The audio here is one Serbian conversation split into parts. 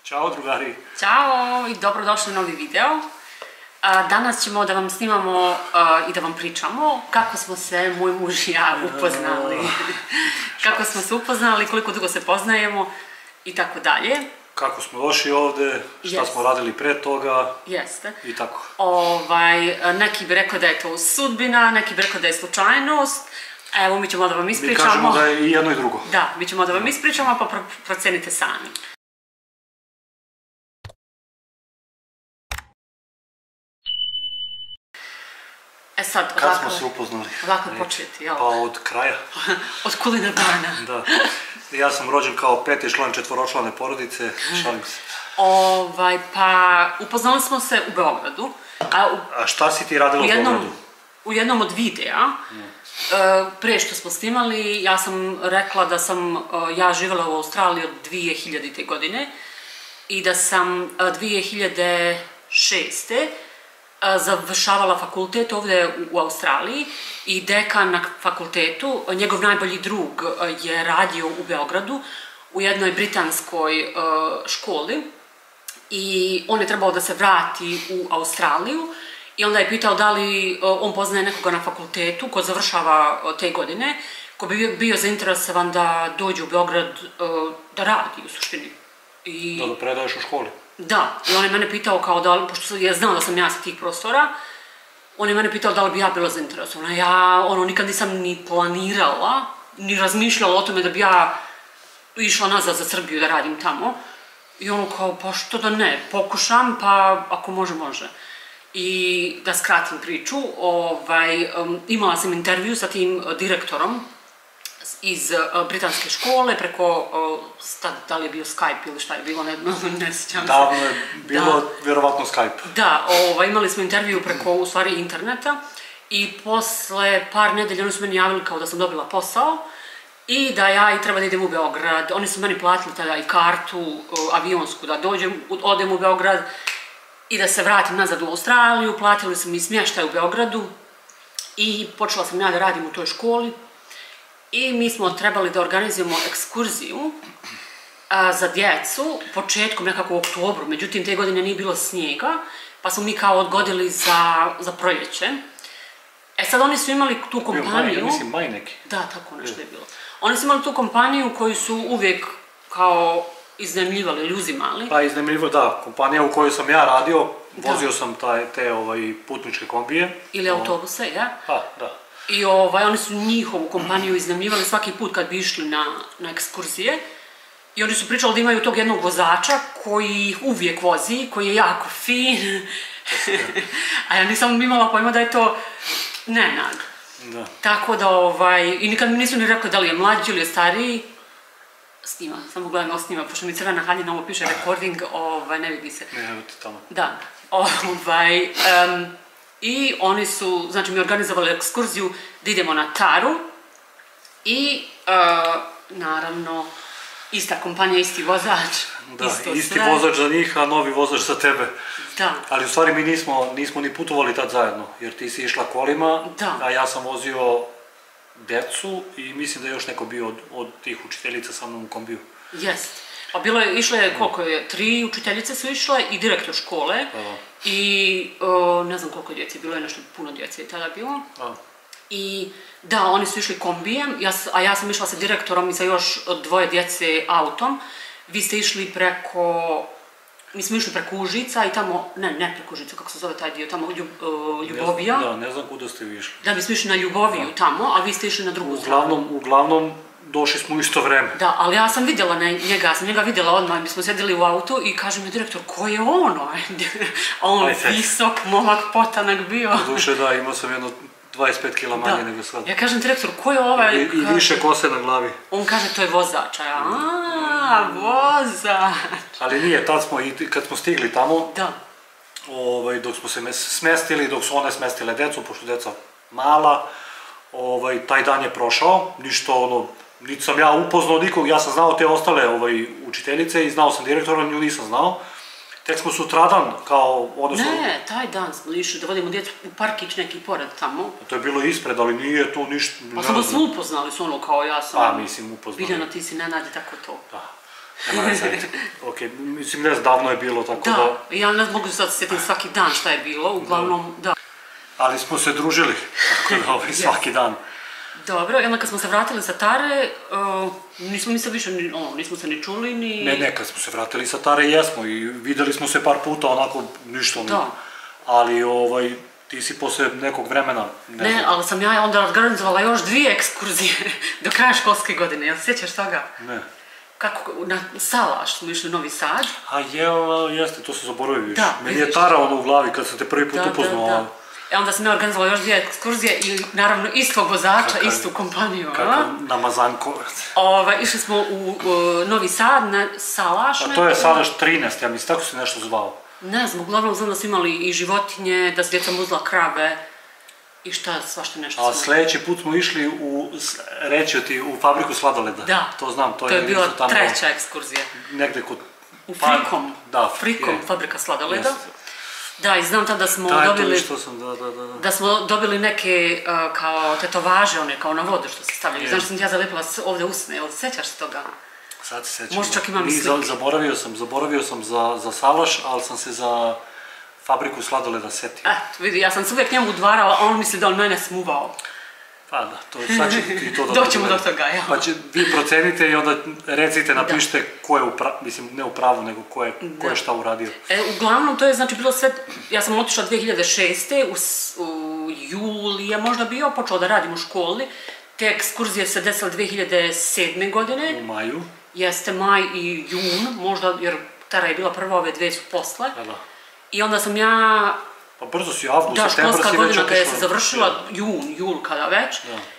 Ćao drugari! Ćao i dobrodošli u novi video. Danas ćemo da vam snimamo i da vam pričamo kako smo se moj muž i ja upoznali. Kako smo se upoznali, koliko dugo se poznajemo i tako dalje. Kako smo došli ovde, šta smo radili pre toga i tako. Neki bi rekao da je to sudbina, neki bi rekao da je slučajnost. Evo, mi ćemo da vam ispričamo. Mi kažemo da je i jedno i drugo. Da, mi ćemo da vam ispričamo, pa procenite sami. Sad, kad smo se upoznali? Ovako početi, jel? Pa od kraja. Od kulina dana. Da. Ja sam rođen kao peti član četvoročlane porodice, šalim se. Pa, upoznali smo se u Beogradu. A šta si ti radila u Beogradu? U jednom od videa, pre što smo snimali, ja sam rekla da sam ja živjela u Australiji od 2000. godine i da sam 2006. završavala fakultet ovde u Australiji i dekan na fakultetu, njegov najbolji drug je radio u Beogradu u jednoj britanskoj školi i on je trebao da se vrati u Australiju i onda je pitao da li on poznaje nekoga na fakultetu ko završava te godine, ko bi bio zainteresovan da dođe u Beograd da radi u suštini. Da predaješ u školi? Da, i on je mene pitao kao da li, pošto je znao da sam ja sa tih prostora, on je mene pitao da li bi ja bila zainteresovana. Ja nikad nisam ni planirala, ni razmišljala o tome da bi ja išla nazad za Srbiju da radim tamo. I ono kao, pa što da ne, pokušam, pa ako može, može. I da skratim priču, imala sam intervju sa tim direktorom iz britanske škole, preko, da li je bio Skype ili šta je bilo, ne sjećam se. Davno je bilo, vjerovatno Skype. Da, imali smo intervju preko, u stvari, interneta i posle par nedelja oni su meni javili kao da sam dobila posao i da ja i treba da idem u Beograd. Oni su meni platili tada i kartu avionsku da odem u Beograd i da se vratim nazad u Australiju, platili su mi smještaj u Beogradu i počela sam ja da radim u toj školi. I mi smo trebali da organizujemo ekskurziju za djecu početkom nekako u oktobru, međutim te godine nije bilo snijega, pa smo mi kao odgodili za proljeće. Sad oni su imali tu kompaniju... Ja mislim maj neki. Da, tako nešto je bilo. Oni su imali tu kompaniju koju su uvijek kao iznajmljivali ili uzimali. Pa iznajmljivali, da, kompanija u kojoj sam ja radio, vozio sam te putničke kombije. Ili autobuse, ja? Pa, da. I oni su njihovu kompaniju iznajmljivali svaki put kad bi išli na ekskurzije. I oni su pričali da imaju tog jednog vozača koji ih uvijek vozi, koji je jako fin. A ja nisam imala pojma da je to Nenad. Tako da, i nikad mi nisu ni rekli da li je mlađi ili je stariji. Snima, samo gledam snima, pošto mi crvena haljina ovo piše recording, ne vidi se. Ne, evo ti tamo. Da. I oni su, znači mi organizovali ekskurziju da idemo na Taru i naravno ista kompanija, isti vozač, da, isti vozač za njih, a novi vozač za tebe. Da. Ali u stvari mi nismo ni putovali tad zajedno, jer ti si išla kolima, a ja sam vozio decu i mislim da je još neko bio od tih učiteljica sa mnom u kombiju. Jest. Pa bilo je, išlo je koliko je, 3 učiteljice su išle i direktor škole i ne znam koliko djece, bilo je nešto puno djece i tada bilo. I da, oni su išli kombijem, a ja sam išla sa direktorom i sa još 2 djece autom. Vi ste išli preko, mi smo išli preko Užica i tamo, ne preko Užica, kako se zove taj dio, tamo Ljubovija. Da, ne znam kuda ste vi išli. Da, mi smo išli na Ljuboviju tamo, a vi ste išli na drugu stranu. Uglavnom, došli smo u isto vreme. Da, ali ja sam vidjela njega, ja sam njega vidjela odmah, mi smo sedeli u autu i kaže mi direktor, ko je ono? A on visok, momak, potanak bio. U duše da, imao sam jedno 25 kila manje nego sad. Ja kažem direktor, ko je ovaj? I više kose na glavi. On kaže, to je vozač, a ja, vozač. Ali nije, tad smo, kad smo stigli tamo, dok smo se smestili, dok su one smestile decu, pošto deca mala, taj dan je prošao, ništa niti sam ja upoznao nikog, ja sam znao te ostale učiteljice i znao sam direktora, nju nisam znao. Tek smo sutradan, kao, odnosno... Ne, taj dan smo išli da vodimo djecu u parkić neki pored tamo. To je bilo ispred, ali nije to ništa... Pa smo upoznali s kao ja sam... Mislim upoznali. Biljana, ti si Nenad i tako to. Da. Nema veze, ajde. Okej, mislim, ne znam, davno je bilo, tako da... Da, ja ne mogu sad se sjetim svaki dan šta je bilo, uglavnom, da. Ali smo se družili, tako da svaki dan. Dobro, i onda kad smo se vratili sa Tare, nismo mi se više, nismo se ni čuli, ni... Ne, kad smo se vratili sa Tare jesmo i videli smo se par puta, onako, ništa mi. Da. Ali, ti si posle nekog vremena, ne znam. Ne, ali sam ja onda organizovala još 2 ekskurzije do kraja školske godine, jel sjećaš toga? Ne. Kako, na Salaš smo išli u Novi Sad. A jeste, to se zaboravio više. Meni je Tara u glavi kad sam te prvi put upoznao. Da. Onda sam ja organizovala još 2 ekskurzije i naravno istog vozača, istu kompaniju. Kako na Mazankovac. Išli smo u Novi Sad, na Salaš. A to je Salaš 13, ja mislim, tako se nešto zvao. Ne znam, uglavnom znam da su imali i životinje, da su djeca muzla krave i svašta nešto smo. A sljedeći put smo išli reći ti, u fabriku sladoleda. Da. To znam, to je bila 3. ekskurzija. Negde kod... U Frikom. Da, Frikom, fabrika sladoleda. Da, i znam tada da smo dobili... Da smo dobili neke kao tetovaže, one kao na vodu što se stavljaju. Znaš, sam ti ja zalepila ovdje usne, jel sećaš se toga? Sad se sećam. Možda čak imam i slike. Zaboravio sam za Salaš, ali sam se za fabriku sladoleda setio. Vidi, ja sam se uvijek njemu udvarala, a on misli da on mene smuvao. Pa da, sad će ti to doćemo do toga, ja. Pa vi procenite i onda recite, napišite ko je, mislim, ne u pravu, nego ko je šta uradio. Uglavnom, to je znači bilo sve, ja sam otišla 2006. U juli je možda bio, počeo da radim u školi. Te ekskurzije se desile 2007. godine. U maju. Jeste, maj i jun, možda, jer Tara je bila prva, ove 2 su posle. I onda sam ja... Pa brzo si, avgust, septembar si već otišla. Da, školska godina kada je se završila, jul kada već,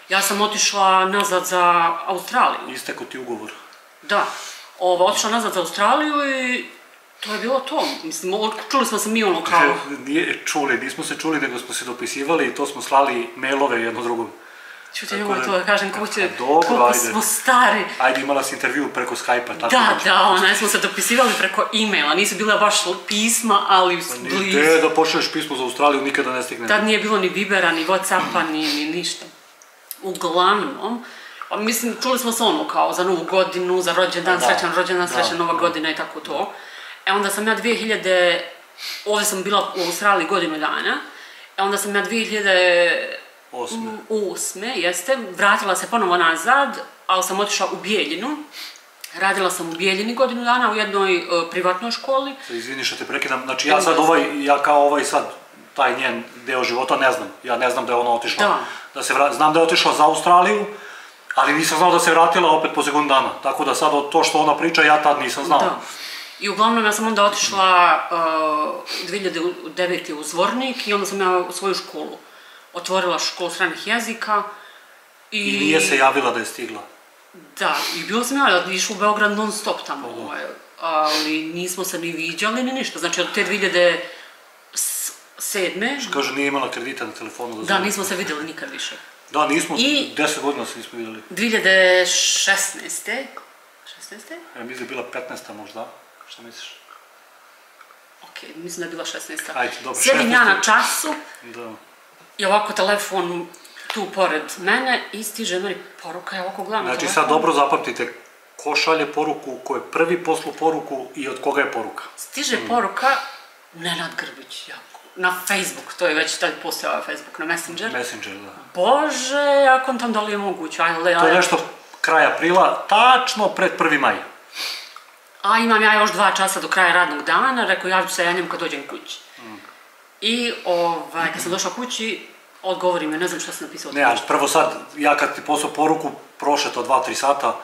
ja sam otišla nazad za Australiju. Isteko ti ugovor. Da, otišla nazad za Australiju i to je bilo to. Mislim, čuli smo se mi ono kao... Nismo se čuli, nego smo se dopisivali i to smo slali mailove jedno drugom. Čuti, nemoj to da kažem koliko smo stari. Ajde, imala si intervju preko Skype-a, tako Da, smo se dopisivali preko e-maila, nisu bila baš pisma, ali blizu. Gde da pošalješ pismo za Australiju, nikada ne stigne. Tad nije bilo ni Vibera, ni Whatsappa, ni ništa. Uglavnom, mislim, čuli smo se ono kao za Novu godinu, za rođendan, srećan Nova godina i tako to. Onda sam ja ovdje sam bila u Australiji godinu dana, onda sam ja 2008. jeste, vratila se ponovo nazad, ali sam otišla u Bijeljinu. Radila sam u Bijeljini godinu dana u jednoj privatnoj školi. Izvini što te prekidam, znači ja kao sad, taj njen deo života ne znam. Ja ne znam da je ona otišla. Znam da je otišla za Australiju, ali nisam znao da se vratila opet po godinu dana. Tako da sad to što ona priča, ja tad nisam znao. I uglavnom ja sam onda otišla 2009. u Zvornik i onda sam ja svoju školu otvorila, školu stranih jezika. I nije se javila da je stigla? Da, i bila sam ja išla u Beograd non stop tamo, ali nismo se ni viđali ni ništa. Znači od te 2007. Što kaže, nije imala kredita na telefonu? Da, nismo se vidjeli nikad više. Da, nismo, 10 godina se nismo vidjeli. 2016. Ja mislim da je bila 15. možda, šta misliš? Okej, mislim da je bila 16. Ajde, dobro, 16. Sjedim ja na času i ovako telefon tu pored mene i stiže meni poruka, ja ovako gledam na telefon. Znači sad dobro zapamtite, ko šalje poruku, ko je prvi poslu poruku i od koga je poruka? Stiže poruka Nenad Grbić, na Facebook, to je već tad postojao Facebook, na Messenger. Messenger, da. Bože, ja kontam da li je moguće, To je nešto kraj aprila, tačno pred 1. maj. A imam ja još 2 časa do kraja radnog dana, rekao ja ću se javljam kad dođem kući. I kad sam došla kući, odgovori me, ne znam šta sam napisao. Ne, ali prvo sad, ja kad ti poslao poruku, prošle to 2-3 sata,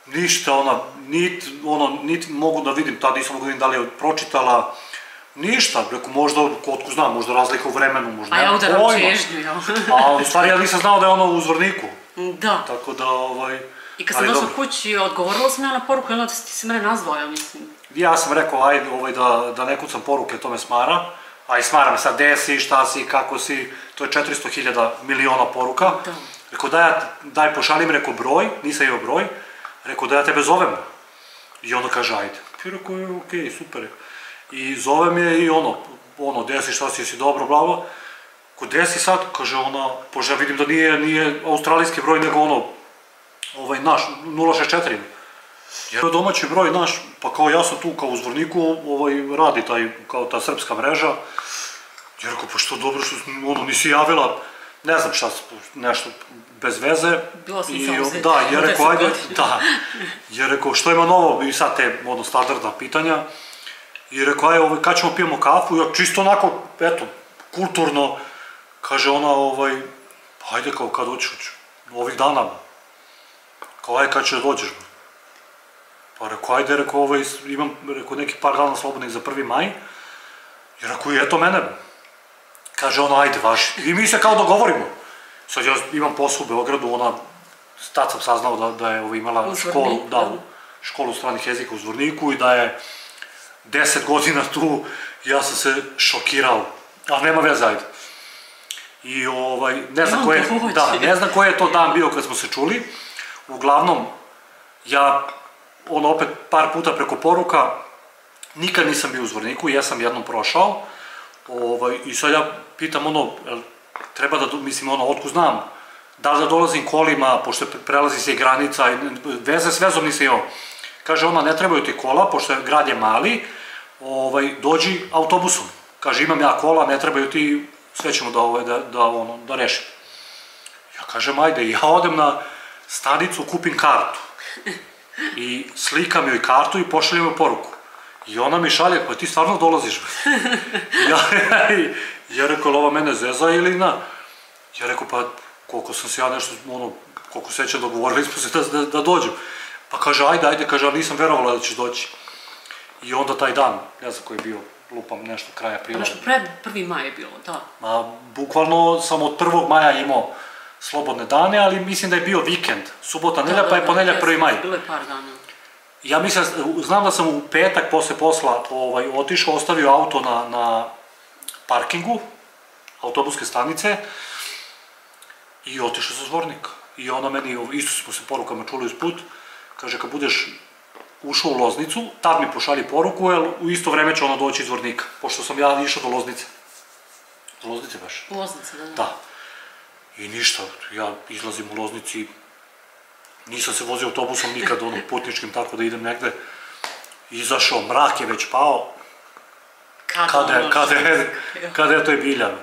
ništa niti mogu da vidim, tad nisam mogu da vidim da li je pročitala, ništa, reku možda, otko znam, možda razlika u vremenu, možda nema pojma. A ja udaram čežnju, jel? A u stvari ja nisam znao da je ona u Zvorniku. Da. Tako da, I kad sam došla kući, odgovorila sam ja na poruku, onda ti se mene nazvao, ja mislim. Ja sam rekao, ajde, da ne kucam poruke, to me smara. A i smara me sad, gde si, šta si, kako si, to je 400.000 miliona poruka. Rekao, daj pošalji mi, rekao broj, nisam imao broj, rekao da ja tebe zovem. I onda kaže, ajde. I rekao, okej, super. I zove me i gde si, šta si, jesi dobro, bla. Gde si sad, kaže ona, pošto ja vidim da nije australijski broj, nego naš, 064. Jer domaći broj naš, pa kao ja sam tu kao u Zvorniku, radi kao ta srpska mreža. Ja rekao, pa što dobro što nisi javila, ne znam šta, nešto bez veze. Bilo sam samo uzeti. Da, jer rekao, ajde, da. Jer rekao, što ima novo, i sad te standardna pitanja. I rekao, ajde, kad ćemo pijemo kafu, ja čisto onako, eto, kulturno, kaže ona, ajde, kao, kad hoćeš, ovih dana, kao, ajde, kad ćeš dođeš, pa rekao, ajde, rekao, imam, rekao, neki par dana slobodnih za 1. maj, i rekao, i eto mene, kaže ona, ajde, važi, i mi se kao dogovorimo. Sad ja imam posao u Beogradu, tad sam saznao da je imala školu stranih jezika u Zvorniku i da je 10 godina tu, ja sam se šokirao, ali nema veze, ajde. I ne znam koji je to dan bio kad smo se čuli, uglavnom, ja, opet par puta preko poruka, nikad nisam bio u Zvorniku, jesam jednom prošao, i sad ja pitam treba da, mislim, otkud znam, da li da dolazim kolima, pošto prelazi se i granica, veze s vezom nisam imao. Kaže ona, ne trebaju ti kola, pošto grad je mali, dođi autobusom. Kaže, imam ja kola, ne trebaju ti, sve ćemo da rešim. Ja kažem, ajde, ja odem na stanicu, kupim kartu. I slikam joj kartu i pošaljem joj poruku. I ona mi šalje, pa ti stvarno dolaziš? Ja rekao, ova mene zeza ili na? Ja rekao, pa koliko sam se ja nešto, koliko sećam, dogovorili smo se da dođem. Pa kaže, ajde, kaže, ali nisam verovala da ćeš doći. I onda taj dan, ne znam koji je bio, lupam nešto kraja aprila. Nešto pred 1. maj je bilo, da. Bukvalno sam od 1. maja imao slobodne dane, ali mislim da je bio vikend, subota, nedelja, pa je ponedjeljak 1. maj. Bilo je par dana. Ja mislim, znam da sam u petak posle posla otišao, ostavio auto na parkingu, autobuske stanice, i otišao za Zvornik. I ona meni, isto smo se porukama čuli uz put, kaže, kad budeš ušao u Loznicu, tad mi pošalji poruku, jer u isto vreme će ona doći iz Zvornika, pošto sam ja išao do Loznice. Do Loznice baš? U Loznice, da. Da. I ništa, ja izlazim u Loznici, nisam se vozio autobusom nikad, putničkim, tako da idem negde. Izašao, mrak je već pao. Kada je to je Biljana.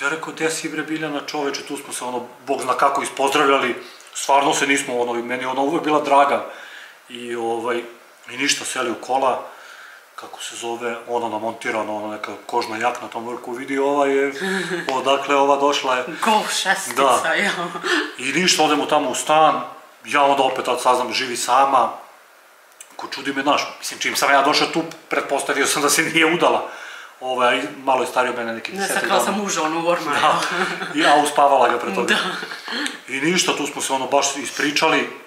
Ja rekao, gde si bre Biljana, čoveče, tu smo se Bog zna kako ispozdravljali, stvarno se nismo, meni ona uvek bila draga. I ništa, seli u kola, kako se zove, ona namontirana, neka kožna jakna, tom vrku vidi, odakle ova došla je. Go šestica, ja. I ništa, odemo tamo u stan, ja onda opet tad saznam da živi sama, ko čudi me naš, mislim, čim sam ja došao tu, pretpostavio sam da se nije udala, malo je stario mene nekih 10 dana. Ne, sakala sam muža, u orma. Da, a uspavala ga pre toga. I ništa, tu smo se baš ispričali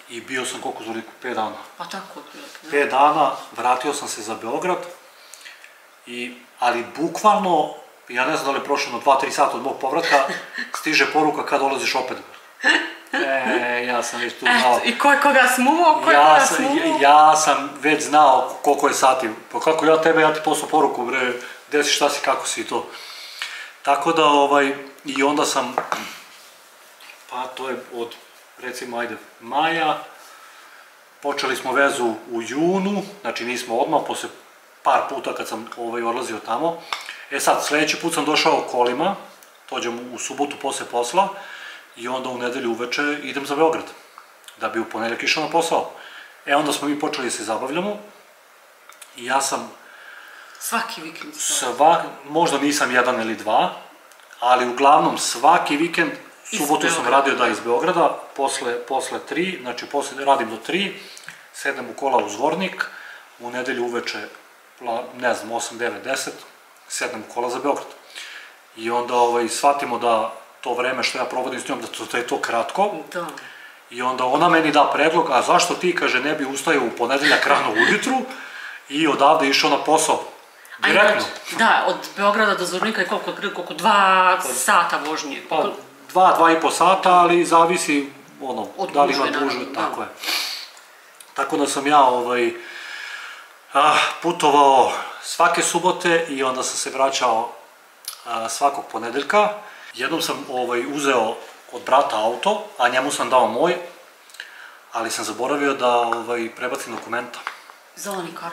i bio sam koliko Zvorniku, 5 dana. Pa tako, otprilike. 5 dana, vratio sam se za Beograd, ali bukvalno, ja ne znam da li je prošlo 2-3 sata od mog povratka, stiže poruka kad dolaziš opet. Ja sam već tu znao. I ko je koga smuo, Ja sam već znao koliko je sati. Pa kako ja ti poslao poruku, bre, gde si, šta si, kako si i to. Tako da, i onda sam, pa to je od, recimo, ajde, maja, počeli smo vezu u junu, znači nismo odmah, posle par puta kad sam odlazio tamo. Sad, sledeći put sam došao kolima, dođem u subotu posle posla, i onda u nedelju uveče idem za Beograd, da bi u ponedjeljak išao na posao. Onda smo mi počeli da se zabavljamo i ja sam... Svaki vikend? Možda nisam 1 ili 2, ali uglavnom svaki vikend, subotu sam radio iz Beograda, posle 3, znači radim do 3, sedem u kola u Zvornik, u nedelju uveče, ne znam, 8, 9, 10, sedem u kola za Beograd. I onda shvatimo da to vreme što ja provodim s njom, da je to kratko. Da. I onda ona meni da predlog, a zašto ti, kaže, ne bi ustajao u ponedeljak rano ujutru i odavde išao na posao. Direktno. Da, od Beograda do Zvornika je koliko 2 sata vožnje. Pa 2,5 sata, ali zavisi, da li ima duže, tako je. Tako da sam ja putovao svake subote i onda sam se vraćao svakog ponedeljka. Jednom sam uzeo od brata auto, a njemu sam dao moj, ali sam zaboravio da prebacim dokumenta.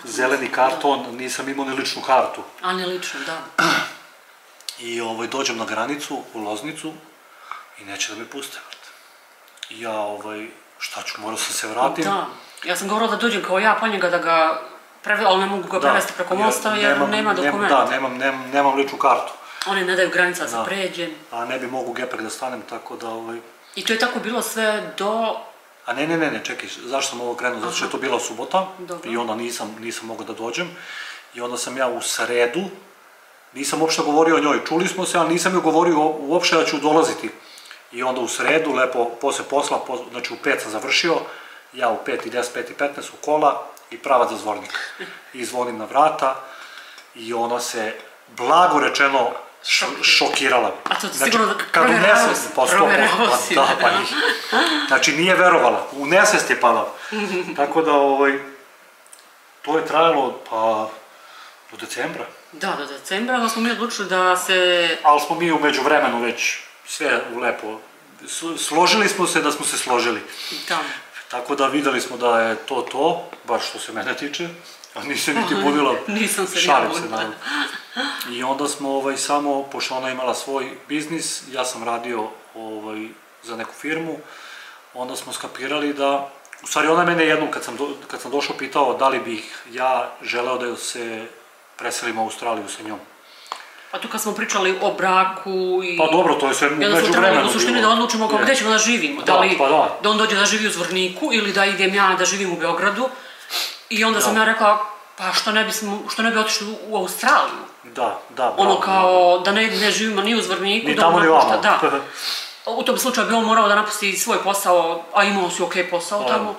Zeleni karton, nisam imao ni ličnu kartu. A ni ličnu, da. I dođem na granicu u Loznicu i neće da me puste. I ja, šta ću, morao sam se vratim. Da, ja sam govorila da dođem kao ja pa njega da ga ali ne mogu ga prevesti preko mosta jer nema dokumenta. Da, nemam ličnu kartu. Oni ne daju granica za pređen. A ne bi mogu gepek da stanem, tako da... I to je tako bilo sve do... A ne, čekaj, zašto sam ovo krenuo? Zato što je to bila subota i onda nisam mogao da dođem. I onda sam ja u sredu, nisam uopšte govorio o njoj, čuli smo se, ali nisam joj govorio uopšte da ću dolaziti. I onda u sredu, lepo, posle posla, znači u 5 sam završio, ja u 5:10, 5:15 u kola i pravac za Zvornik. I zvonim na vrata i ona se, blago rečeno, šokirala. A to sigurno proverao si. Znači nije verovala, u nesvest je pala. Tako da, to je trajalo, pa, do decembra. Da, do decembra, ali smo mi odlučili da se... Ali smo mi u međuvremenu već sve lepo, složili smo se da smo se složili. Da. Tako da videli smo da je to, baš što se mene tiče, a nisam niti budila, šalim se naravno. I onda smo samo, pošto ona imala svoj biznis, ja sam radio za neku firmu, onda smo skapirali da, u stvari ona mene jednom kad sam došao pitao da li bih ja želeo da se preselim u Australiju sa njom. Pa tu kad smo pričali o braku i... Pa dobro, to je sve među vremenu bilo. Onda smo trebali u suštini da odlučimo gdje ćemo da živimo. Da li da on dođe da živi u Zvorniku ili da idem ja da živim u Beogradu. I onda sam ja rekla, pa što ne bi otišli u Australiju? Da. Ono kao da ne živimo ni u Zvorniku. Ni tamo ni vamo. U tom slučaju bi on morao da napusti svoj posao, a imao si okej posao tamo.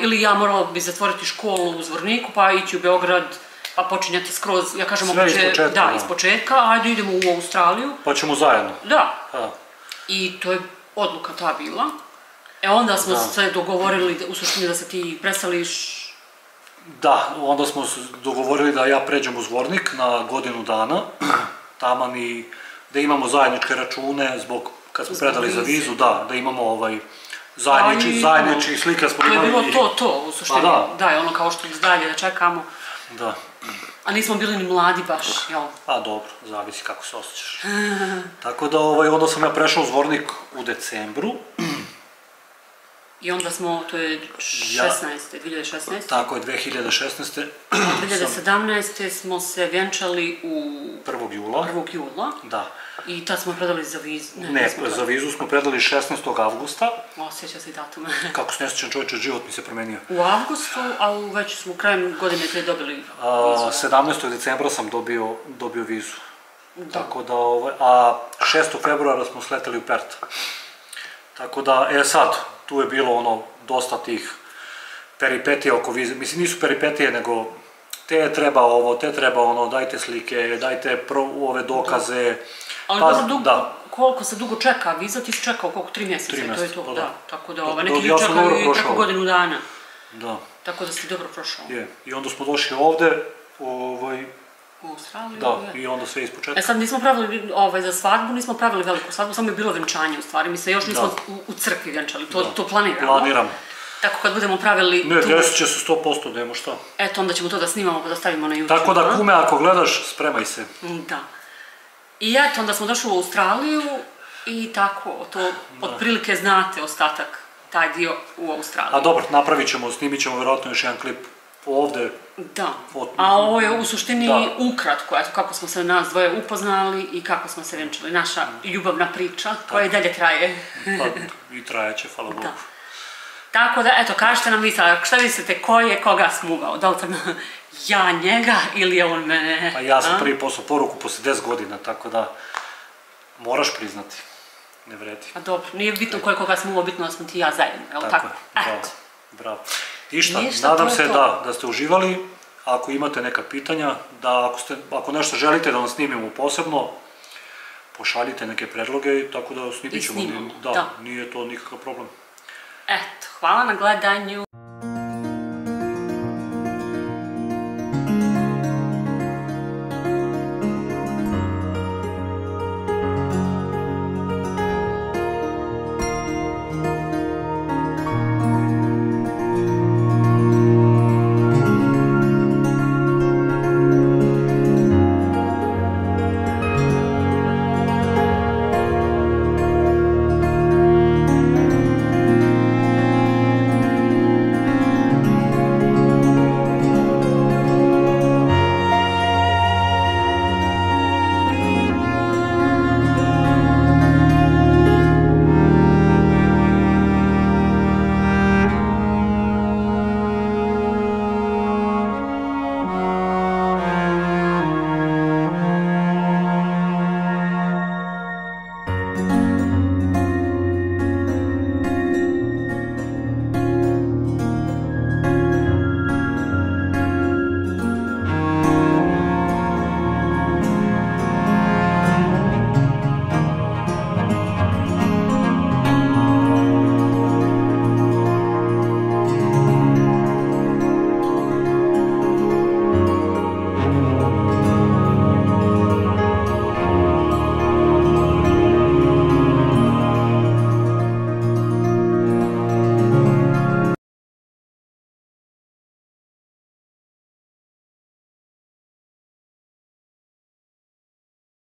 Ili ja morala bi zatvoriti školu u Zvorniku pa ići u Beograd, pa počinjati skroz, ja kažem moguće, da, iz početka, ajde idemo u Australiju. Pa ćemo zajedno. Da. I to je odluka ta bila. Onda smo se dogovorili u suštini da se ti preseliš... Da, onda smo se dogovorili da ja pređem u Zvornik na godinu dana, taman i da imamo zajedničke račune zbog, kad smo predali za vizu, da imamo zajednički slike smo imali. To je bilo to, u suštini. Da, ono kao što dalje da čekamo. Da. A nismo bili ni mladi baš, jel? A dobro, zavisi kako se osjećaš. Tako da onda sam ja prešao u Zvornik u decembru. I onda smo, to je 2016. Tako je, 2016. 2017. smo se vjenčali u... 1. jula. 1. jula. Da. I tad smo predali za vizu. Ne, za vizu smo predali 16. avgusta. Osjeća se i datum. Kako se ne sjećam čovječe, život mi se promenio. U avgustu, a već smo krajem godine te dobili vizu. 17. decembra sam dobio vizu. Tako da, a 6. februara smo sleteli u Perth. Tako da, sad, tu je bilo dosta tih peripetija oko vize. Mislim, nisu peripetije, nego te treba ovo, te treba ono, dajte slike, dajte ove dokaze. Ali koliko se dugo čeka viza, ti si čekao koliko, 3 mjeseca, to je to, da. Tako da, neki ljudi čekaju i preko godinu dana. Da. Tako da si dobro prošao. Je, i onda smo došli ovde, u Australiju. Da, i onda sve ispočetka. Sad nismo pravili, za svadbu nismo pravili veliku svadbu, samo je bilo venčanje u stvari, mi se još nismo u crkvi venčali, to planiramo. Planiramo. Tako kad budemo pravili... Ne, desit će se 100%, nemo šta. Eto, onda ćemo to da snimamo pa da stavimo na YouTube. Tako da, kume, ako gledaš, spremaj se. Da. I eto, onda smo došli u Australiju i tako, to otprilike znate ostatak, taj dio u Australiji. A dobro, snimit ćemo vjerojatno još jedan klip ovde. Da, a ovo je u suštini ukratko, eto kako smo se nas dvoje upoznali i kako smo se venčali, naša ljubavna priča koja i dalje traje. Pa i trajeće, hvala Bogu. Tako da, eto, kažete nam vi sad, šta mislite, ko je koga smugao? Da li sam ja njega ili je on mene? Pa ja sam prvi poslao poruku posle 10 godina, tako da moraš priznati, ne vredi. A dobro, nije bitno ko je koga smugao, bitno da smo ti i ja zajedno, je li tako? Tako je, bravo. I šta, nadam se da ste uživali, ako imate neka pitanja, da ako nešto želite da vam snimimo posebno, pošaljite neke predloge, tako da snimit ćemo. Da, nije to nikakav problem. Eto, hvala na gledanju.